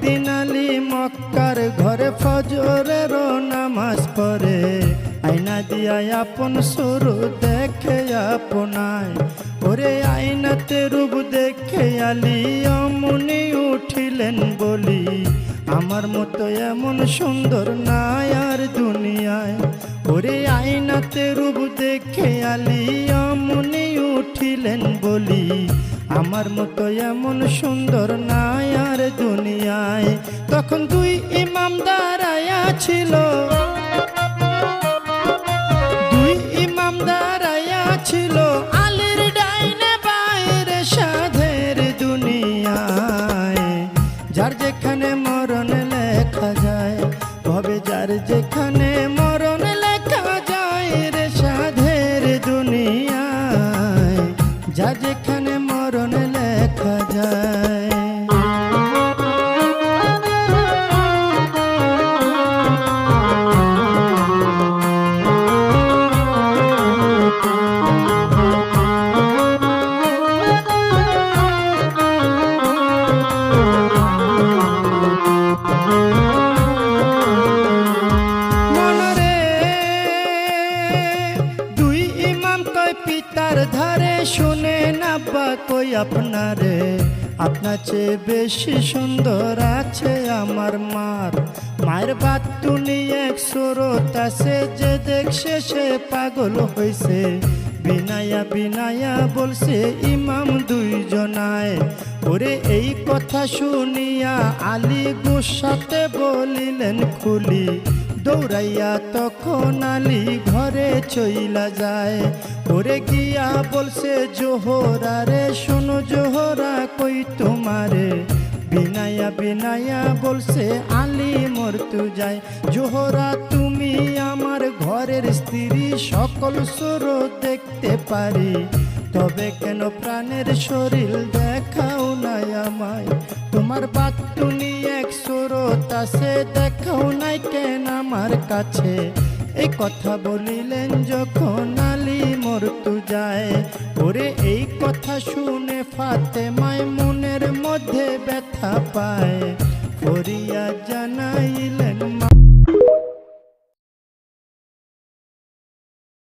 একদিন আলী মক্কার ঘরে ফজরের নামাজ পড়ে, আয়না দিয়া আপন সুরু দেখে আপনায়। ওরে আয়নাতে রূপ দেখে আলী অমনি উঠিলেন বলি, আমার মতো এমন সুন্দর নাই আর দুনিয়ায়। ওরে আয়নাতে রূপ দেখে আলী অমনি উঠিলেন বলি, আমার মতো এমন সুন্দর নাই আর দুনিয়ায়। তখন দুই ইমাম দাঁড়ায়া ছিল, দুই ইমাম দাঁড়ায়া ছিল, আলীর ডাইনে বাইরে সাধের দুনিয়ায়। যার যেখানে মরণ লেখা যায়, ভবে যার যেখানে মরণ লেখা যায় রে সাধের দুনিয়ায়, যার যেখানে মরণ লেখা যায়। পিতার ধারে শুনে না বা কই আপনারে, আপনার চেয়ে বেশি সুন্দর আছে আমার মার। মায়ের বাতুনি এক সুরত আছে, যে দেখছে সে পাগল হইছে। বিনায়া বিনায়া বলছে ইমাম দুইজনায়। ওরে এই কথা শুনিয়া আলী গুসাতে বলিলেন খুলি, দৌড়াইয়া তখন আলী ঘরে চইলা যায়। ওরে গিয়া বলছে জোহরা রে, শোনো জোহরা কই তোমারে। বিনায়া বিনায়া বলছে আলী মরতু যায়। জোহরা তুমি আমার ঘরের স্ত্রী, সকল সুর দেখতে পারি, তবে কেন প্রাণের শরীর দেখাও নাই আমায়। তোমার বাতুনি এক সুরত আছে, দেখাও নাই কেন আমার কাছে। এই কথা বলিলেন যখন আলী মরতু যায়। ওরে এই কথা শুনে ফাতেমায় মনের মধ্যে ব্যথা পায়, করিয়া জানাইলেন